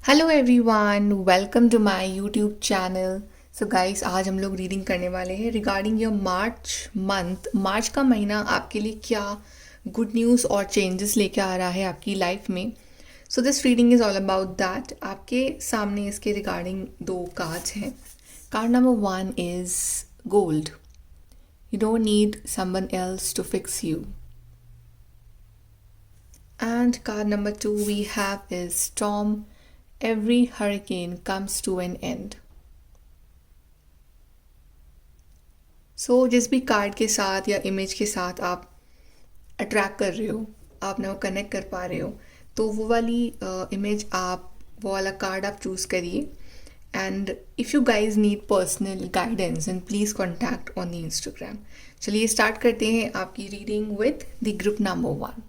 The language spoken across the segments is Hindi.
Hello everyone, welcome to my YouTube channel. So guys, आज हम लोग रीडिंग करने वाले हैं regarding your March month. March का महीना आपके लिए क्या गुड न्यूज़ और चेंजेस लेके आ रहा है आपकी लाइफ में। So this reading is all about that. आपके सामने इसके रिगार्डिंग दो कार्ड्स हैं। Card number 1 is gold. You don't need someone else to fix you. And card number 2 we have is storm. Every hurricane comes to an end. जिस भी कार्ड के साथ या इमेज के साथ आप अट्रैक्ट कर रहे हो, आप ना वो कनेक्ट कर पा रहे हो, तो वो वाली इमेज आप वो वाला कार्ड आप चूज़ करिए। And if you guys need personal guidance and please contact on the Instagram. चलिए स्टार्ट करते हैं आपकी reading with the group number 1।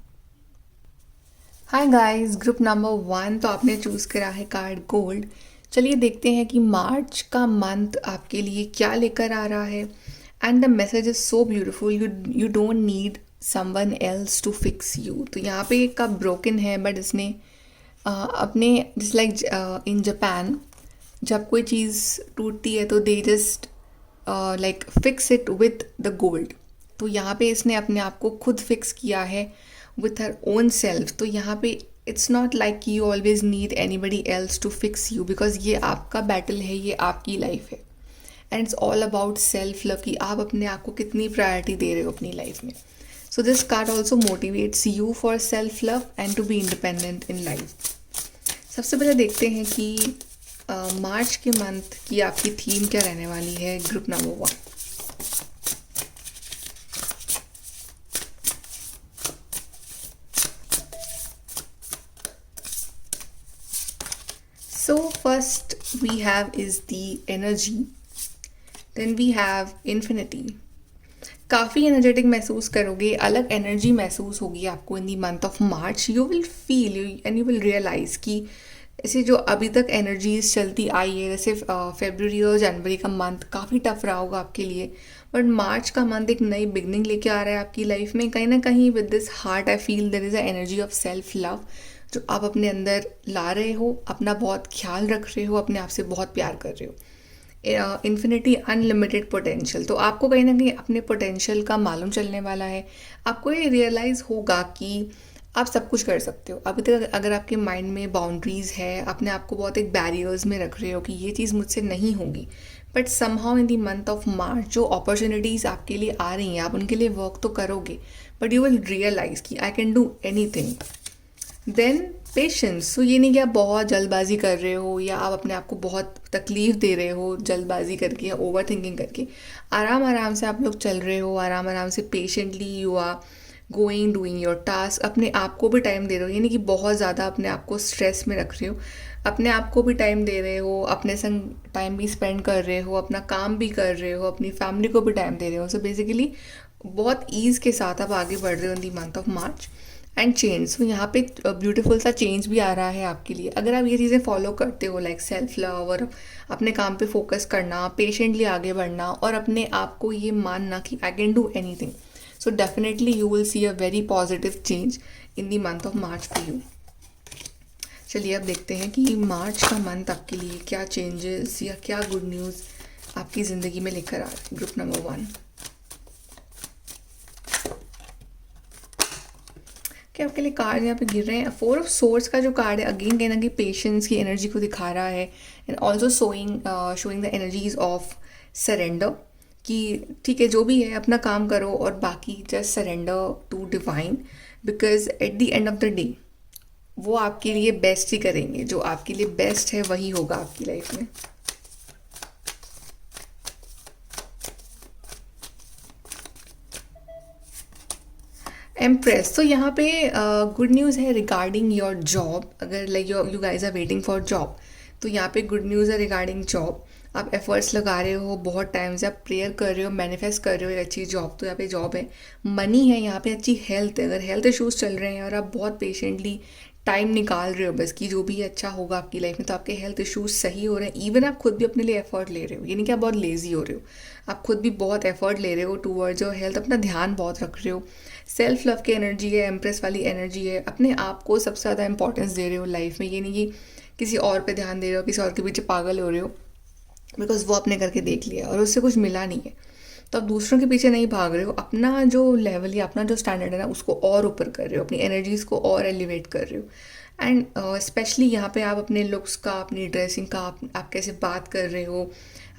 Hi guys, group number 1 तो आपने चूज़ करा है कार्ड गोल्ड। चलिए देखते हैं कि मार्च का मंथ आपके लिए क्या लेकर आ रहा है। And the message is so beautiful. You don't need someone else to fix you. तो यहाँ पे एक कप ब्रोकन है, बट इसने अपने जस्ट लाइक इन जापान जब कोई चीज़ टूटती है तो they just like fix it with the gold. तो यहाँ पे इसने अपने आप को खुद फिक्स किया है with her own self। तो यहाँ पे it's not like you always need anybody else to fix you, because ये आपका बैटल है, ये आपकी लाइफ है। And it's all about self love कि आप अपने आप को कितनी प्रायोरिटी दे रहे हो अपनी लाइफ में। So this card also motivates you for self love and to be independent in life. सबसे पहले देखते हैं कि मार्च के मंथ की आपकी थीम क्या रहने वाली है group number 1। So first we have is the energy, then we have infinity। काफ़ी एनर्जेटिक महसूस करोगे, अलग एनर्जी महसूस होगी आपको in the month of March. You will feel and you will realise कि ऐसे जो अभी तक एनर्जीज चलती आई है, जैसे फेब्रुअरी और जनवरी का मंथ काफ़ी टफ रहा होगा आपके लिए, बट मार्च का मंथ एक नई बिगनिंग लेके आ रहा है आपकी लाइफ में। कहीं ना कहीं with this heart I feel there is a energy of self love जो आप अपने अंदर ला रहे हो, अपना बहुत ख्याल रख रहे हो, अपने आप से बहुत प्यार कर रहे हो। Infinity unlimited potential. तो आपको कहीं ना कहीं अपने पोटेंशियल का मालूम चलने वाला है। आपको ये रियलाइज़ होगा कि आप सब कुछ कर सकते हो। अभी तक अगर आपके माइंड में बाउंड्रीज़ है, अपने आप को बहुत एक बैरियर्स में रख रहे हो कि ये चीज़ मुझसे नहीं होगी, but somehow in the month of मार्च जो अपॉर्चुनिटीज़ आपके लिए आ रही हैं, आप उनके लिए वर्क तो करोगे, बट यू विल रियलाइज़ कि I can do anything. Then patience. तो ये नहीं कि आप बहुत जल्दबाजी कर रहे हो या आप अपने आप को बहुत तकलीफ दे रहे हो जल्दबाजी करके या ओवर थिंकिंग करके। आराम आराम से आप लोग चल रहे हो, आराम आराम से patiently you are going doing your task. अपने आप को भी टाइम दे रहे हो, यानी कि बहुत ज़्यादा अपने आप को स्ट्रेस में रख रहे हो। अपने आप को भी टाइम दे रहे हो, अपने संग टाइम भी स्पेंड कर रहे हो, अपना काम भी कर रहे हो, अपनी फैमिली को भी टाइम दे रहे हो। सो बेसिकली बहुत ईज़ के साथ आप आगे बढ़ रहे हो in the month of March. And change. तो यहाँ पे ब्यूटीफुल सा चेंज भी आ रहा है आपके लिए अगर आप ये चीज़ें फॉलो करते हो, लाइक सेल्फ लव और अपने काम पे फोकस करना, पेशेंटली आगे बढ़ना और अपने आप को ये मानना कि I can do any thing. So definitely you will see a very positive change in the month of March for you. चलिए अब देखते हैं कि मार्च का मंथ आपके लिए क्या चेंजेस या क्या गुड न्यूज़ आपकी ज़िंदगी में लेकर आ रहा है ग्रुप नंबर 1। कि आपके लिए कार्ड यहाँ पे गिर रहे हैं। 4 ऑफ सोर्स का जो कार्ड है, अगेन कहीं ना कहीं पेशेंस की एनर्जी को दिखा रहा है and also showing the energies of surrender कि ठीक है जो भी है अपना काम करो और बाकी just surrender to divine, because at the end of the day वो आपके लिए बेस्ट ही करेंगे। जो आपके लिए बेस्ट है वही होगा आपकी लाइफ में। एम्प्रेस। तो यहाँ पे गुड न्यूज़ है रिगार्डिंग योर जॉब। अगर like you guys are waiting for job, तो यहाँ पे गुड न्यूज़ है रिगार्डिंग जॉब। आप एफर्ट्स लगा रहे हो, बहुत टाइम से आप प्रेयर कर रहे हो, मैनिफेस्ट कर रहे हो एक अच्छी जॉब। तो यहाँ पे जॉब है, मनी है, यहाँ पे अच्छी हेल्थ है। अगर हेल्थ इश्यूज़ चल रहे हैं और आप बहुत पेशेंटली टाइम निकाल रहे हो बस कि जो भी अच्छा होगा आपकी लाइफ में, तो आपके हेल्थ इश्यूज सही हो रहे हैं। इवन आप खुद भी अपने लिए एफर्ट ले रहे हो, यानी कि आप बहुत लेजी हो रहे हो, आप खुद भी बहुत एफर्ट ले रहे हो टूवर्ड्स योर हेल्थ, अपना ध्यान बहुत रख रहे हो। सेल्फ लव की एनर्जी है, एम्प्रेस वाली एनर्जी है, अपने आप को सबसे ज़्यादा इंपॉर्टेंस दे रहे हो लाइफ में। ये नहीं कि किसी और पे ध्यान दे रहे हो, किसी और के पीछे पागल हो रहे हो, बिकॉज वो आपने करके देख लिया और उससे कुछ मिला नहीं है। तो आप दूसरों के पीछे नहीं भाग रहे हो, अपना जो लेवल या अपना जो स्टैंडर्ड है ना उसको और ऊपर कर रहे हो, अपनी एनर्जीज को और एलिवेट कर रहे हो। एंड स्पेशली यहाँ पे आप अपने लुक्स का, अपनी ड्रेसिंग का, आप कैसे बात कर रहे हो,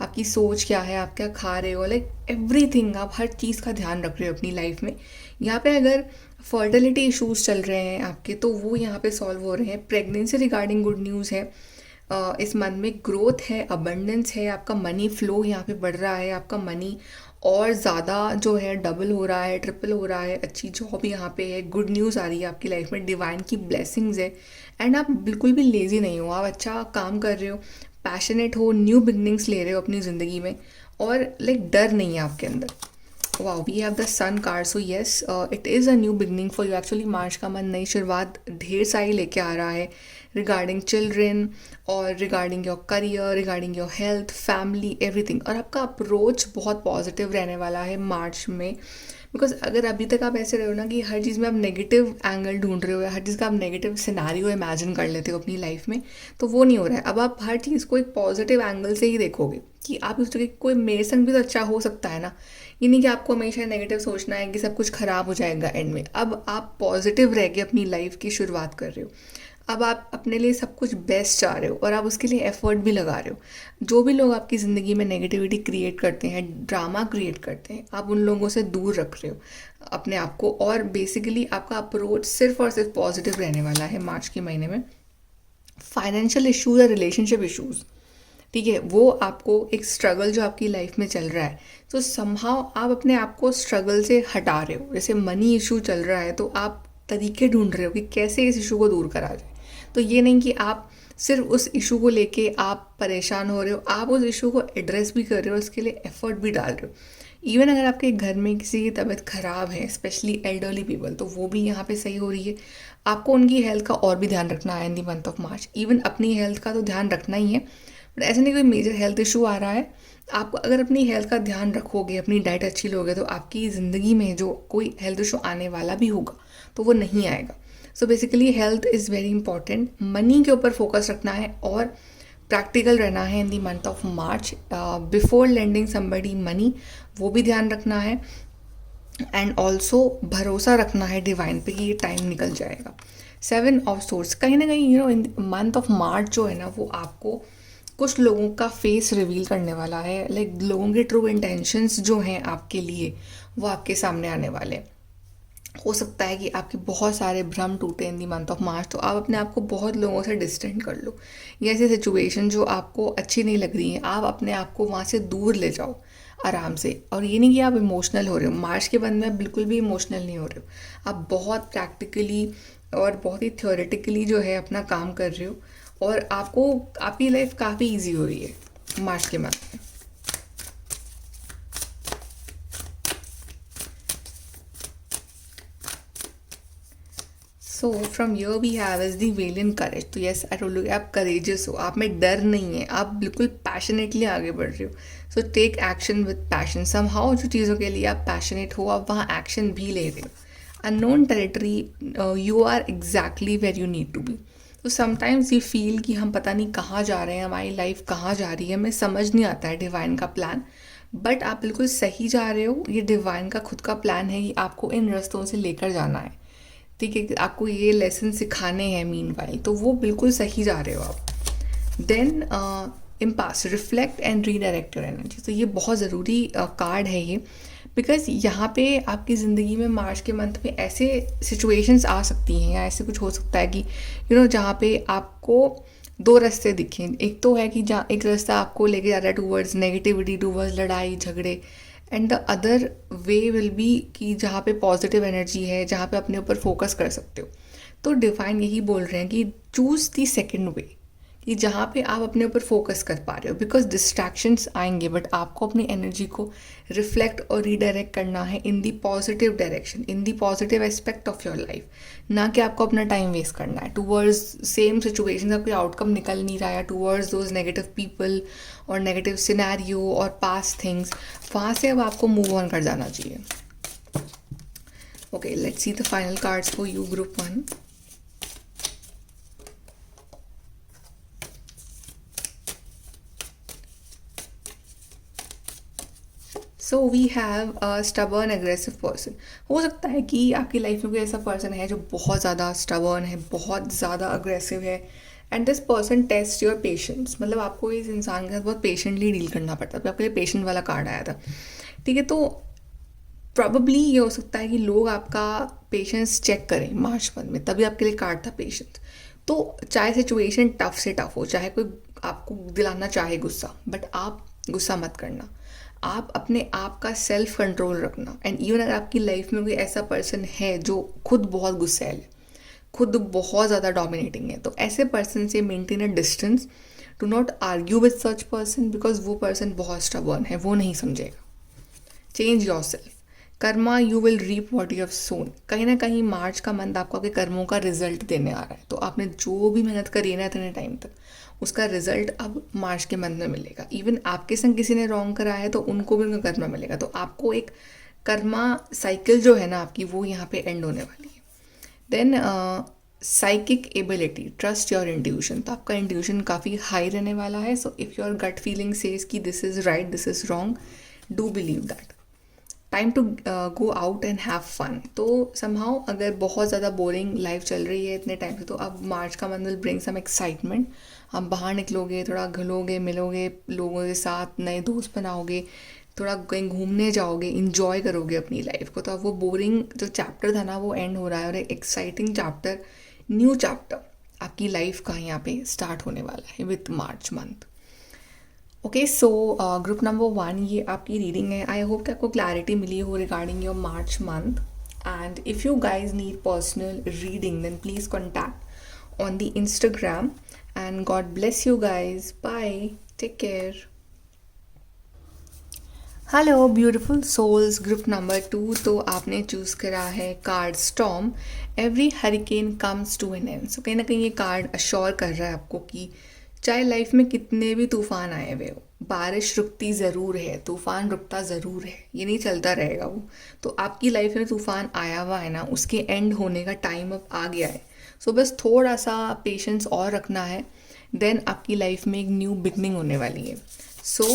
आपकी सोच क्या है, आप क्या खा रहे हो, लाइक एवरीथिंग, आप हर चीज़ का ध्यान रख रहे हो अपनी लाइफ में। यहाँ पे अगर फर्टिलिटी इश्यूज चल रहे हैं आपके, तो वो यहाँ पे सॉल्व हो रहे हैं। प्रेगनेंसी रिगार्डिंग गुड न्यूज़ है। इस मंथ में ग्रोथ है, अबंडेंस है, आपका मनी फ्लो यहाँ पे बढ़ रहा है, आपका मनी और ज़्यादा जो है डबल हो रहा है, ट्रिपल हो रहा है। अच्छी जॉब यहाँ पे है, गुड न्यूज़ आ रही है आपकी लाइफ में, डिवाइन की ब्लेसिंग्स है। एंड आप बिल्कुल भी लेज़ी नहीं हो, आप अच्छा काम कर रहे हो, पैशनेट हो, न्यू बिगनिंग्स ले रहे हो अपनी ज़िंदगी में, और लाइक डर नहीं है आपके अंदर। Wow, we have the sun card, so yes it is a new beginning for you. Actually March का मंथ नई शुरुआत ढेर सारी लेके आ रहा है, रिगार्डिंग चिल्ड्रेन और regarding your career, regarding your health, family, everything. और आपका अप्रोच बहुत पॉजिटिव रहने वाला है मार्च में, बिकॉज अगर अभी तक आप ऐसे रहे हो ना कि हर चीज़ में आप नेगेटिव एंगल ढूंढ रहे हो या हर चीज़ का आप नेगेटिव सिनारियो इमेजिन कर लेते हो अपनी लाइफ में, तो वो नहीं हो रहा है। अब आप हर चीज़ को एक पॉजिटिव एंगल से ही देखोगे कि आप इस तरह कोई मेरे संग भी तो अच्छा हो सकता है ना। ये नहीं कि आपको हमेशा नेगेटिव सोचना है कि सब कुछ ख़राब हो जाएगा एंड में। अब आप पॉजिटिव रह के अपनी लाइफ की शुरुआत कर रहे हो। अब आप अपने लिए सब कुछ बेस्ट चाह रहे हो और आप उसके लिए एफर्ट भी लगा रहे हो। जो भी लोग आपकी ज़िंदगी में नेगेटिविटी क्रिएट करते हैं, ड्रामा क्रिएट करते हैं, आप उन लोगों से दूर रख रहे हो अपने आप को। और बेसिकली आपका अप्रोच सिर्फ और सिर्फ पॉजिटिव रहने वाला है मार्च के महीने में। फाइनेंशियल इश्यूज़ या रिलेशनशिप इश्यूज़, ठीक है, वो आपको एक स्ट्रगल जो आपकी लाइफ में चल रहा है, तो समहाउ आप अपने आप को स्ट्रगल से हटा रहे हो। जैसे मनी इशू चल रहा है, तो आप तरीके ढूंढ रहे हो कि कैसे इस इशू को दूर करा जाए। तो ये नहीं कि आप सिर्फ उस इशू को लेके आप परेशान हो रहे हो, आप उस इशू को एड्रेस भी कर रहे हो, उसके लिए एफर्ट भी डाल रहे हो। इवन अगर आपके घर में किसी की तबीयत ख़राब है, स्पेशली एल्डरली पीपल, तो वो भी यहाँ पे सही हो रही है। आपको उनकी हेल्थ का और भी ध्यान रखना है in the month of March. Even अपनी हेल्थ का तो ध्यान रखना ही है, बट ऐसा नहीं कोई मेजर हेल्थ इशू आ रहा है। आप अगर अपनी हेल्थ का ध्यान रखोगे, अपनी डाइट अच्छी लोगे, तो आपकी ज़िंदगी में जो कोई हेल्थ इशू आने वाला भी होगा तो वो नहीं आएगा। So basically health is very important. Money के ऊपर फोकस रखना है और प्रैक्टिकल रहना है in the month of March. Before lending somebody money, वो भी ध्यान रखना है। एंड ऑल्सो भरोसा रखना है डिवाइन पे कि ये टाइम निकल जाएगा। 7 ऑफ सोर्स, कहीं ना कहीं इन मंथ ऑफ मार्च जो है ना, वो आपको कुछ लोगों का फेस रिवील करने वाला है। लाइक लोगों के ट्रू इंटेंशंस जो हैं आपके लिए, वो आपके सामने आने वाले हैं। हो सकता है कि आपके बहुत सारे भ्रम टूटे इन दी मंथ ऑफ मार्च, तो आप अपने आप को बहुत लोगों से डिस्टेंट कर लो। ये ऐसी सिचुएशन जो आपको अच्छी नहीं लग रही है, आप अपने आप को वहाँ से दूर ले जाओ आराम से। और ये नहीं कि आप इमोशनल हो रहे हो, मार्च के बंद में आप बिल्कुल भी इमोशनल नहीं हो रहे हो। आप बहुत प्रैक्टिकली और बहुत ही थ्योरेटिकली जो है अपना काम कर रहे हो, और आपको आपकी लाइफ काफ़ी ईजी हो रही है मार्च के मंथ में। So from your we have is the valiant courage. तो यस, आई टोल्ड यू, आप करेजियस हो, आप में डर नहीं है, आप बिल्कुल पैशनेटली आगे बढ़ रहे हो। So take action with passion. Somehow जो चीज़ों के लिए आप पैशनेट हो, आप वहाँ एक्शन भी ले रहे हो। Unknown territory, you are exactly where you need to be. तो समटाइम्स ये फील कि हम पता नहीं कहाँ जा रहे हैं, हमारी लाइफ कहाँ जा रही है, हमें समझ नहीं आता है डिवाइन का प्लान। बट आप बिल्कुल सही जा रहे हो। ये डिवाइन का खुद का प्लान है कि आपको इन रास्तों से लेकर जाना है, ठीक है, आपको ये लेसन सिखाने हैं मीन वाइल, तो वो बिल्कुल सही जा रहे हो आप। Then impasse, reflect and redirect your energy. तो ये बहुत ज़रूरी कार्ड है ये, बिकॉज यहाँ पे आपकी ज़िंदगी में मार्च के मंथ में ऐसे सिचुएशंस आ सकती हैं या ऐसे कुछ हो सकता है कि जहाँ पे आपको दो रास्ते दिखें। एक तो है कि जहाँ एक रास्ता आपको लेके जा रहा है टूवर्ड्स नेगेटिविटी, टूवर्ड्स लड़ाई झगड़े, and the other way will be कि जहाँ पे पॉजिटिव एनर्जी है, जहाँ पे अपने ऊपर फोकस कर सकते हो। तो डिवाइन यही बोल रहे हैं कि चूज़ दी सेकेंड वे, कि जहाँ पे आप अपने ऊपर फोकस कर पा रहे हो। बिकॉज डिस्ट्रैक्शंस आएंगे, बट आपको अपनी एनर्जी को रिफ्लेक्ट और रीडायरेक्ट करना है in the positive direction, in the positive aspect of your life. ना कि आपको अपना टाइम वेस्ट करना है टूवर्ड्स सेम सिचुएशन, का कोई आउटकम निकल नहीं रहा है, टूवर्ड्स दोज नेगेटिव पीपल और नेगेटिव सिनेरियो और पास्ट थिंग्स, वहाँ से अब आपको मूव ऑन कर जाना चाहिए। Okay, let's see the final cards for you group 1। So we have a stubborn aggressive person. हो सकता है कि आपकी लाइफ में कोई ऐसा पर्सन है जो बहुत ज़्यादा स्टबर्न है, बहुत ज़्यादा अग्रेसिव है, and this person test your patience. मतलब आपको इस इंसान के साथ बहुत पेशेंटली डील करना पड़ता है। तो आपके लिए पेशेंट वाला कार्ड आया था, ठीक है। तो प्रॉबली ये हो सकता है कि लोग आपका पेशेंस चेक करें मार्च मंथ में, तभी आपके लिए कार्ड था पेशेंस। तो चाहे सिचुएशन टफ से टफ हो, चाहे कोई आपको दिलाना चाहे गुस्सा, बट आप गुस्सा मत करना। आप अपने आप का सेल्फ कंट्रोल रखना। एंड इवन अगर आपकी लाइफ में कोई ऐसा पर्सन है जो खुद बहुत गुस्सैल है, खुद बहुत ज़्यादा डोमिनेटिंग है, तो ऐसे पर्सन से maintain a distance. Do not argue with such person, because वो पर्सन बहुत स्टबर्न है, वो नहीं समझेगा। Change yourself. Karma you will reap what you have sown. कहीं ना कहीं मार्च का मंथ आपको आपके कर्मों का रिजल्ट देने आ रहा है। तो आपने जो भी मेहनत करी है ना इतने टाइम तक, उसका रिजल्ट अब मार्च के मंथ में मिलेगा। इवन आपके संग किसी ने रॉन्ग करा है तो उनको भी उनका कर्मा मिलेगा। तो आपको एक कर्मा साइकिल जो है ना आपकी, वो यहाँ पे एंड होने वाली है। Then psychic ability, trust your intuition. तो आपका इंट्यूशन काफ़ी हाई रहने वाला है। So if your gut feeling says कि this is right, this is wrong, do believe that. Time to go out and have fun. तो समहाउ अगर बहुत ज़्यादा बोरिंग लाइफ चल रही है इतने टाइम से, तो अब मार्च का month will bring some excitement. आप बाहर निकलोगे, थोड़ा घुलोगे मिलोगे लोगों के साथ, नए दोस्त बनाओगे, थोड़ा कहीं घूमने जाओगे, इंजॉय करोगे अपनी लाइफ को। तो अब वो बोरिंग जो चैप्टर था ना वो एंड हो रहा है, और एक एक्साइटिंग चैप्टर, न्यू चैप्टर आपकी लाइफ का यहाँ पे स्टार्ट होने वाला है with March month. Okay, so group number 1 ये आपकी रीडिंग है। आई होप कि आपको क्लैरिटी मिली हो regarding your March month. And if you guys need personal reading then please contact on the Instagram. And God bless you guys, bye, take care. Hello beautiful souls, group number 2। तो आपने चूज़ करा है card storm. Every hurricane comes to an end. So कहीं ना कहीं ये कार्ड अश्योर कर रहा है आपको कि चाहे लाइफ में कितने भी तूफान आए हुए हो, बारिश रुकती ज़रूर है, तूफान रुकता ज़रूर है, ये नहीं चलता रहेगा वो। तो आपकी लाइफ में तूफान आया हुआ है ना, उसके एंड होने का टाइम अब आ गया है। सो बस थोड़ा सा पेशेंस और रखना है, देन आपकी लाइफ में एक न्यू बिगनिंग होने वाली है। So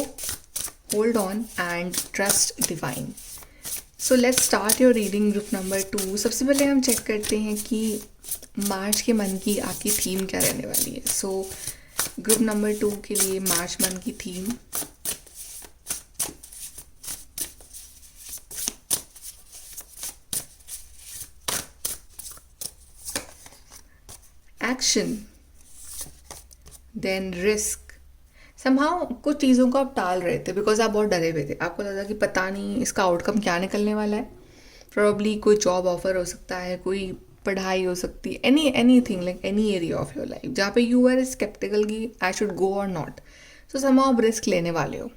hold on and trust divine. So let's start your reading group number 2। सबसे पहले हम चेक करते हैं कि मार्च के मंथ की आपकी थीम क्या रहने वाली है। सो ग्रुप नंबर 2 के लिए मार्च मंथ की theme, action, then risk. Somehow कुछ चीज़ों को आप टाल रहे थे बिकॉज आप बहुत डरे हुए थे। आपको लगा कि पता नहीं इसका आउटकम क्या निकलने वाला है। प्रॉब्ली कोई जॉब ऑफर हो सकता है, कोई पढ़ाई हो सकती है, any thing like any area of your life जहाँ पे यू आर स्केप्टिकल कि आई शुड गो और नॉट। सो समहाउ आप रिस्क लेने वाले हो।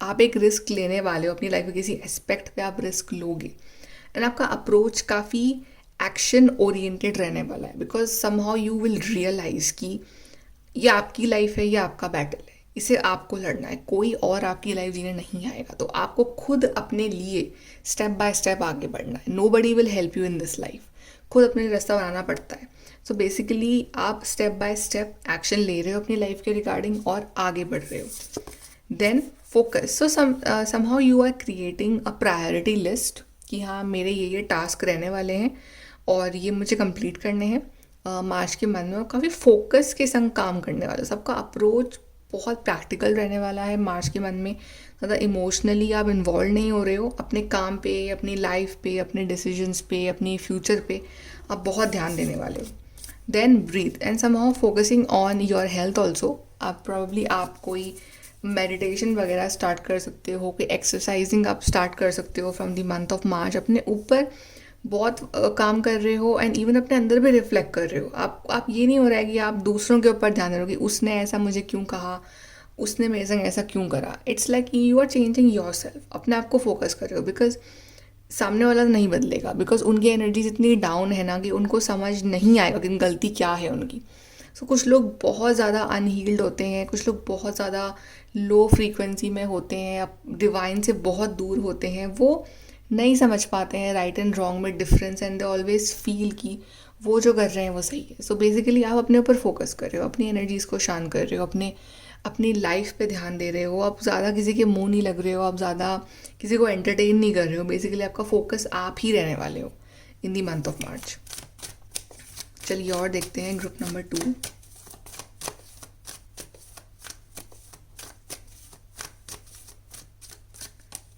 आप एक रिस्क लेने वाले हो अपनी लाइफ में, किसी एस्पेक्ट पे आप रिस्क लोगे। एंड आपका अप्रोच काफ़ी एक्शन ओरिएंटेड रहने वाला है, because somehow you will realise कि ये आपकी लाइफ है, ये आपका बैटल है, इसे आपको लड़ना है, कोई और आपकी लाइफ जीने नहीं आएगा। तो आपको खुद अपने लिए स्टेप बाय स्टेप आगे बढ़ना है। Nobody will help you in this life, खुद अपने रास्ता बनाना पड़ता है। सो बेसिकली आप स्टेप बाय स्टेप एक्शन ले रहे हो अपनी लाइफ के रिगार्डिंग और आगे बढ़ रहे हो। Then focus. So somehow you are creating a priority list कि हाँ मेरे ये टास्क रहने वाले हैं और ये मुझे कंप्लीट करने हैं मार्च के मंथ में। और काफ़ी फोकस के संग काम करने वाला, सबका अप्रोच बहुत प्रैक्टिकल रहने वाला है मार्च के मंथ में। ज़्यादा इमोशनली आप इन्वॉल्व नहीं हो रहे हो, अपने काम पे, अपनी लाइफ पे, अपने डिसीजंस पे, अपनी फ्यूचर पे आप बहुत ध्यान देने वाले हो। Then breathe and somehow focusing on your health also. आप प्रॉब्ली आप कोई मेडिटेशन वगैरह स्टार्ट कर सकते हो, कोई एक्सरसाइजिंग आप स्टार्ट कर सकते हो फ्रॉम द मंथ ऑफ मार्च। अपने ऊपर बहुत काम कर रहे हो एंड इवन अपने अंदर भी रिफ्लेक्ट कर रहे हो। आप ये नहीं हो रहा है कि आप दूसरों के ऊपर ध्यान दे रहे हो कि उसने ऐसा मुझे क्यों कहा, उसने मेरे संग ऐसा क्यों करा। It's like you are changing yourself, अपने आप को फोकस कर रहे हो। बिकॉज सामने वाला नहीं बदलेगा, बिकॉज उनकी एनर्जीज इतनी डाउन है ना कि उनको समझ नहीं आएगा कि गलती क्या है उनकी। सो कुछ लोग बहुत ज़्यादा अनहील्ड होते हैं, कुछ लोग बहुत ज़्यादा लो फ्रीक्वेंसी में होते हैं, डिवाइन से बहुत दूर होते हैं। वो नहीं समझ पाते हैं राइट एंड रॉन्ग में difference, and they always feel कि वो जो कर रहे हैं वो सही है। सो बेसिकली आप अपने ऊपर फोकस कर रहे हो, अपनी एनर्जीज़ को शांत कर रहे हो, अपने अपनी लाइफ पे ध्यान दे रहे हो, आप ज़्यादा किसी के मुंह नहीं लग रहे हो, आप ज़्यादा किसी को एंटरटेन नहीं कर रहे हो। बेसिकली आपका फोकस आप ही रहने वाले हो इन दी मंथ ऑफ मार्च। चलिए और देखते हैं group number 2।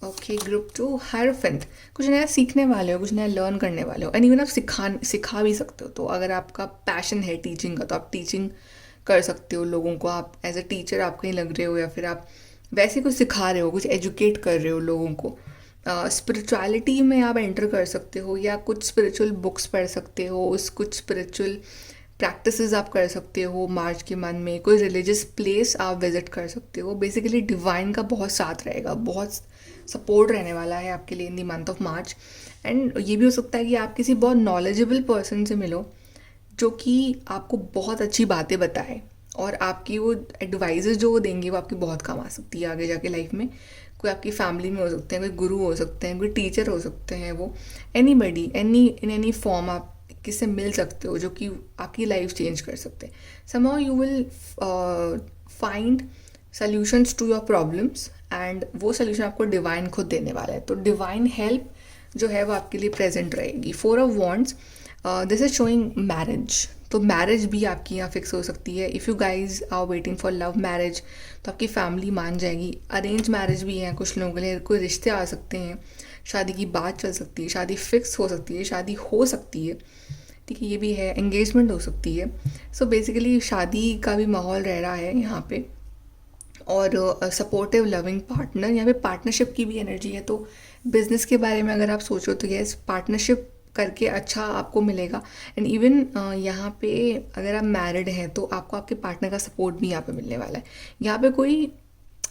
Okay, group 2 hierophant. कुछ नया सीखने वाले हो, कुछ नया लर्न करने वाले हो, एंड इवन आप सिखा भी सकते हो। तो अगर आपका पैशन है टीचिंग का तो आप टीचिंग कर सकते हो लोगों को, आप एज अ टीचर आप कहीं लग रहे हो, या फिर आप वैसे कुछ सिखा रहे हो, कुछ एजुकेट कर रहे हो लोगों को। स्पिरिचुअलिटी में आप एंटर कर सकते हो, या कुछ स्पिरिचुअल बुक्स पढ़ सकते हो, उस कुछ स्पिरिचुअल प्रैक्टिसेस आप कर सकते हो मार्च के मंथ में। कोई रिलीजियस प्लेस आप विजिट कर सकते हो। बेसिकली डिवाइन का बहुत साथ रहेगा, बहुत सपोर्ट रहने वाला है आपके लिए in the month of March. And ये भी हो सकता है कि आप किसी बहुत नॉलेजेबल पर्सन से मिलो जो कि आपको बहुत अच्छी बातें बताए, और आपकी वो एडवाइजेस जो वो देंगे वो आपकी बहुत काम आ सकती है आगे जाके लाइफ में। कोई आपकी फैमिली में हो सकते हैं, कोई गुरु हो सकते हैं, कोई टीचर हो सकते हैं, वो एनीबडी इन एनी फॉर्म आप किससे मिल सकते हो जो कि आपकी लाइफ चेंज कर सकते हैं। Somehow you will find solutions to your problems, and वो सल्यूशन आपको डिवाइन खुद देने वाला है। तो डिवाइन हेल्प जो है वो आपके लिए प्रेजेंट रहेगी। 4 of wands, this is showing marriage. तो मैरिज भी आपकी यहाँ फिक्स हो सकती है। If you guys are waiting for love marriage तो आपकी फैमिली मान जाएगी। अरेंज मैरिज भी है कुछ लोगों के लिए, कोई रिश्ते आ सकते हैं, शादी की बात चल सकती है, शादी फिक्स हो सकती है, शादी हो सकती है, ठीक है, ये भी है। एंगेजमेंट हो सकती है। सो बेसिकली शादी का भी माहौल रह रहा है यहाँ पे, और सपोर्टिव लविंग पार्टनर, यहाँ पे पार्टनरशिप की भी एनर्जी है। तो बिजनेस के बारे में अगर आप सोचो तो यस, पार्टनरशिप करके अच्छा आपको मिलेगा। एंड इवन यहाँ पे अगर आप मैरिड हैं तो आपको आपके पार्टनर का सपोर्ट भी यहाँ पे मिलने वाला है। यहाँ पे कोई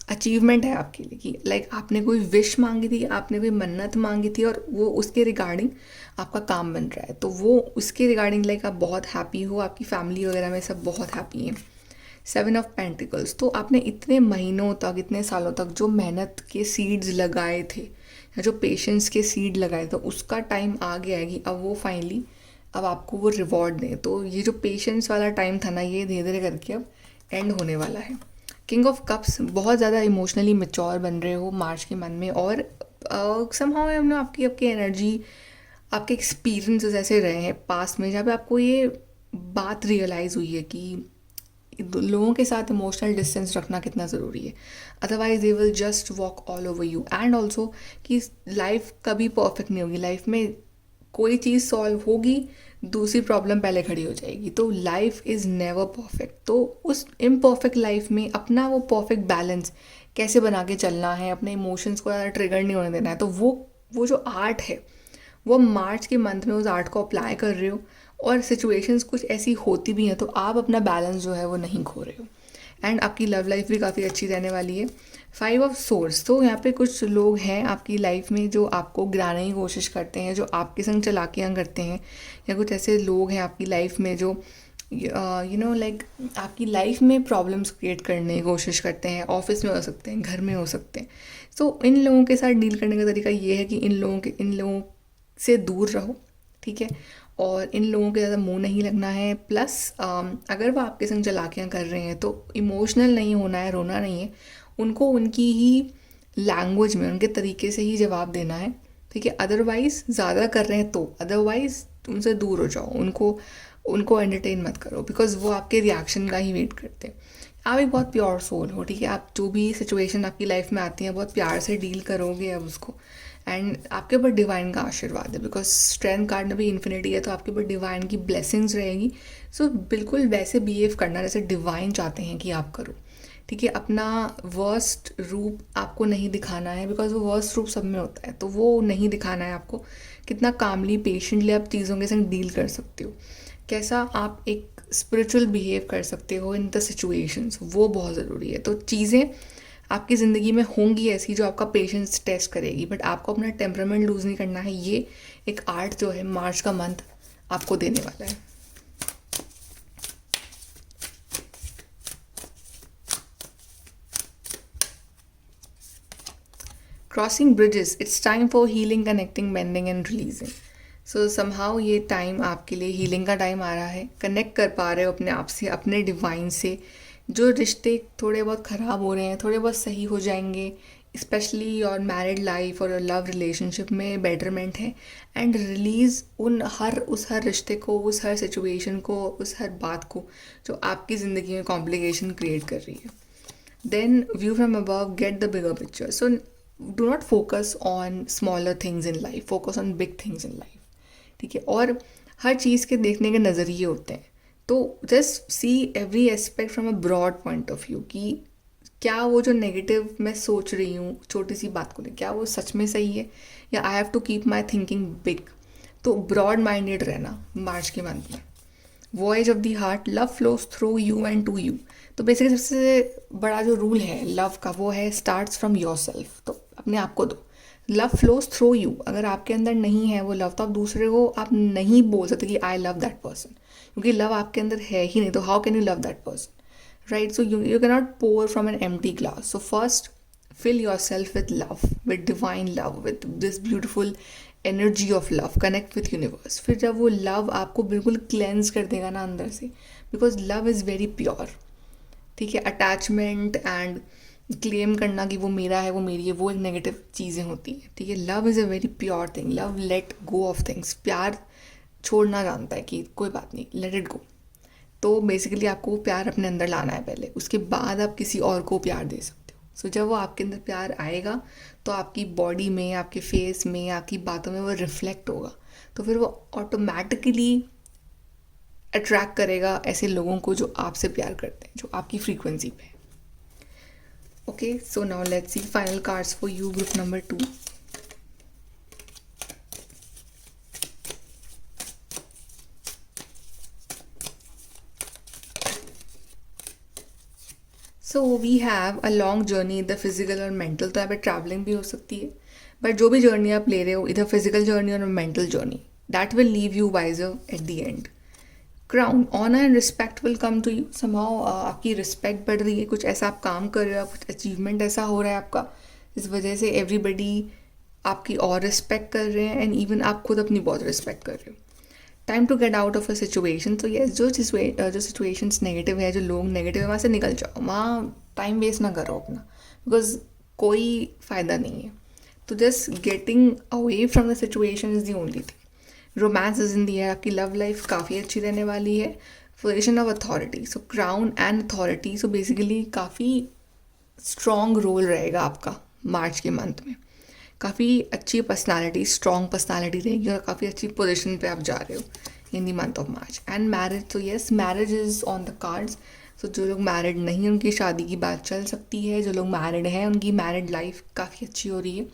अचीवमेंट है आपके लिए कि लाइक आपने कोई विश मांगी थी, आपने कोई मन्नत मांगी थी, और वो उसके रिगार्डिंग आपका काम बन रहा है। तो वो उसके रिगार्डिंग लाइक आप बहुत हैप्पी हो, आपकी फैमिली वगैरह में सब बहुत हैप्पी हैं। 7 ऑफ पेंटिकल्स, तो आपने इतने महीनों तक, इतने सालों तक जो मेहनत के सीड्स लगाए थे, या जो पेशेंस के सीड लगाए थे, उसका टाइम आ गया है कि अब वो फाइनली अब आपको वो रिवॉर्ड दें। तो ये जो पेशेंस वाला टाइम था ना, ये धीरे धीरे करके अब एंड होने वाला है। किंग ऑफ कप्स, बहुत ज़्यादा इमोशनली मैच्योर बन रहे हो मार्च के मंथ में, और समहाउ आपकी आपकी एनर्जी, आपके एक्सपीरियंसेस ऐसे रहे हैं पास्ट में जहाँ पे आपको ये बात रियलाइज़ हुई है कि लोगों के साथ इमोशनल डिस्टेंस रखना कितना ज़रूरी है, otherwise they will just walk all over you. And also कि लाइफ कभी परफेक्ट नहीं होगी, लाइफ में कोई चीज़ सॉल्व होगी, दूसरी प्रॉब्लम पहले खड़ी हो जाएगी। तो लाइफ इज़ नेवर परफेक्ट। तो उस इम्परफेक्ट लाइफ में अपना वो परफेक्ट बैलेंस कैसे बना के चलना है, अपने इमोशंस को ज़्यादा ट्रिगर नहीं होने देना है। तो वो जो आर्ट है, वो मार्च के मंथ में उस आर्ट को अप्लाई कर रहे हो, और सिचुएशंस कुछ ऐसी होती भी हैं तो आप अपना बैलेंस जो है वो नहीं खो रहे हो। एंड आपकी लव लाइफ भी काफ़ी अच्छी रहने वाली है। 5 ऑफ सोर्स, तो यहाँ पे कुछ लोग हैं आपकी लाइफ में जो आपको गिराने की कोशिश करते हैं, जो आपके संग चालाकियाँ करते हैं, या कुछ ऐसे लोग हैं आपकी लाइफ में जो लाइक आपकी लाइफ में प्रॉब्लम्स क्रिएट करने की कोशिश करते हैं। ऑफिस में हो सकते हैं, घर में हो सकते हैं। तो इन लोगों के साथ डील करने का तरीका ये है कि इन लोगों से दूर रहो, ठीक है, और इन लोगों के ज़्यादा मुंह नहीं लगना है। प्लस अगर वो आपके संग चालाकियाँ कर रहे हैं तो इमोशनल नहीं होना है, रोना नहीं है, उनको उनकी ही लैंग्वेज में, उनके तरीके से ही जवाब देना है, ठीक है। अदरवाइज़ ज़्यादा कर रहे हैं तो अदरवाइज़ उनसे दूर हो जाओ, उनको एंटरटेन मत करो, बिकॉज वो आपके रिएक्शन का ही वेट करते हैं। आप एक बहुत प्योर सोल हो, ठीक है, आप जो भी सिचुएशन आपकी लाइफ में आती है बहुत प्यार से डील करोगे अब उसको, एंड आपके ऊपर डिवाइन का आशीर्वाद है, बिकॉज स्ट्रेंथ कार्ड में भी इन्फिनिटी है, तो आपके ऊपर डिवाइन की ब्लेसिंग्स रहेगी। सो बिल्कुल वैसे बिहेव करना जैसे डिवाइन चाहते हैं कि आप करो, ठीक है। अपना वर्स्ट रूप आपको नहीं दिखाना है, बिकॉज वो वर्स्ट रूप सब में होता है, तो वो नहीं दिखाना है आपको। कितना कामली पेशेंटली आप चीज़ों के संग डील कर सकते हो, कैसा आप एक स्पिरिचुअल बिहेव कर सकते हो इन द सिचुएशंस, वो बहुत ज़रूरी है। तो चीज़ें आपकी ज़िंदगी में होंगी ऐसी जो आपका पेशेंस टेस्ट करेगी, बट आपको अपना टेम्परामेंट लूज़ नहीं करना है। ये एक आर्ट जो है मार्च का मंथ आपको देने वाला है। Crossing bridges, it's time for healing, connecting, mending and releasing. So somehow ये टाइम आपके लिए हीलिंग का टाइम आ रहा है। कनेक्ट कर पा रहे हो अपने आप से, अपने डिवाइन से, जो रिश्ते थोड़े बहुत ख़राब हो रहे हैं थोड़े बहुत सही हो जाएंगे, स्पेशली योर मैरिड लाइफ और योर लव रिलेशनशिप में बेटरमेंट है। एंड रिलीज़ उस हर रिश्ते को, उस हर सिचुएशन को, उस हर बात को जो आपकी ज़िंदगी में कॉम्प्लिकेशन क्रिएट कर रही है। Then view from above, get the bigger picture. So do not focus on smaller things in life, focus on big things in life. ठीक है, और हर चीज़ के देखने के नज़रिए होते हैं, तो just see every aspect from a broad point of view कि क्या वो जो नेगेटिव मैं सोच रही हूँ छोटी सी बात को लेकर, क्या वो सच में सही है, या I have to keep my thinking big. तो ब्रॉड माइंडेड रहना मार्च के मंथ में। Voice of the heart, love flows through you and to you. तो बेसिकली सबसे बड़ा जो रूल है लव का वो है स्टार्ट्स फ्रॉम योर सेल्फ। तो अपने आप को दो, लव फ्लोज थ्रू यू। अगर आपके अंदर नहीं है वो लव, तो आप दूसरे को आप नहीं बोल सकते कि आई लव दैट पर्सन, क्योंकि लव आपके अंदर है ही नहीं। तो how can you love that person, right? So you cannot pour from an empty glass. So first fill yourself with love, with divine love, with this beautiful energy of love. Connect with universe. फिर जब वो love आपको बिल्कुल cleanse कर देगा ना अंदर से, because love is very pure. ठीक है, अटैचमेंट एंड क्लेम करना कि वो मेरा है, वो मेरी है, वो एक नेगेटिव चीज़ें होती हैं। ठीक है, love is a very pure thing. Love let go of things. प्यार छोड़ना जानता है कि कोई बात नहीं, लेट इट गो। तो बेसिकली आपको प्यार अपने अंदर लाना है पहले, उसके बाद आप किसी और को प्यार दे सकते हो। सो जब वो आपके अंदर प्यार आएगा तो आपकी बॉडी में, आपके फेस में, आपकी बातों में वो रिफ्लेक्ट होगा। तो फिर वो ऑटोमेटिकली अट्रैक्ट करेगा ऐसे लोगों को जो आपसे प्यार करते हैं, जो आपकी फ्रीक्वेंसी पे है। Okay, so now let's see final cards for you, group number 2। So we have a long journey, इधर फिजिकल और मेंटल। तो यहाँ पे ट्रैवलिंग भी हो सकती है, बट जो भी जर्नी आप ले रहे हो, इधर फिजिकल जर्नी और mental journey, that will leave you wiser at the end. Crown, honour and respect will come to you. Somehow आपकी रिस्पेक्ट बढ़ रही है, कुछ ऐसा आप काम कर रहे हो, कुछ अचीवमेंट ऐसा हो रहा है आपका, इस वजह से एवरीबडी आपकी और रिस्पेक्ट कर रहे हैं, एंड इवन आप खुद अपनी बहुत रिस्पेक्ट कर रहे हो। Time to get out of a situation. तो यस, जो सिचुएशंस नेगेटिव है, जो लोग नेगेटिव है, वहाँ से निकल जाओ, वहाँ टाइम वेस्ट ना करो अपना, बिकॉज कोई फ़ायदा नहीं है। तो just getting away from the situation is the only thing. Romance is in the है, आपकी लव लाइफ काफ़ी अच्छी रहने वाली है। Position of authority, so crown and authority, so basically काफ़ी स्ट्रॉन्ग रोल रहेगा आपका मार्च के मंथ में। काफ़ी अच्छी पर्सनालिटी, स्ट्रॉन्ग पर्सनालिटी रहेगी, और काफ़ी अच्छी पोजीशन पे आप जा रहे हो in the month of March. And marriage, तो yes, marriage is on the cards. So जो लोग मैरिड नहीं हैं उनकी शादी की बात चल सकती है, जो लोग मैरिड हैं उनकी मैरिड लाइफ काफ़ी अच्छी हो रही है।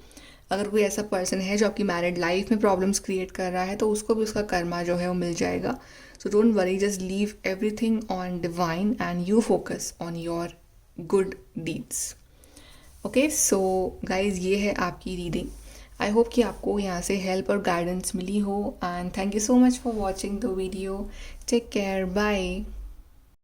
अगर कोई ऐसा पर्सन है जो आपकी मैरिड लाइफ में प्रॉब्लम्स क्रिएट कर रहा है, तो उसको भी उसका कर्मा जो है वो मिल जाएगा। So don't worry, just leave everything on divine and you focus on your good deeds. Okay, so guys, ये है आपकी रीडिंग। आई होप कि आपको यहाँ से हेल्प और गाइडेंस मिली हो, and thank you so much for watching the video. Take care, bye.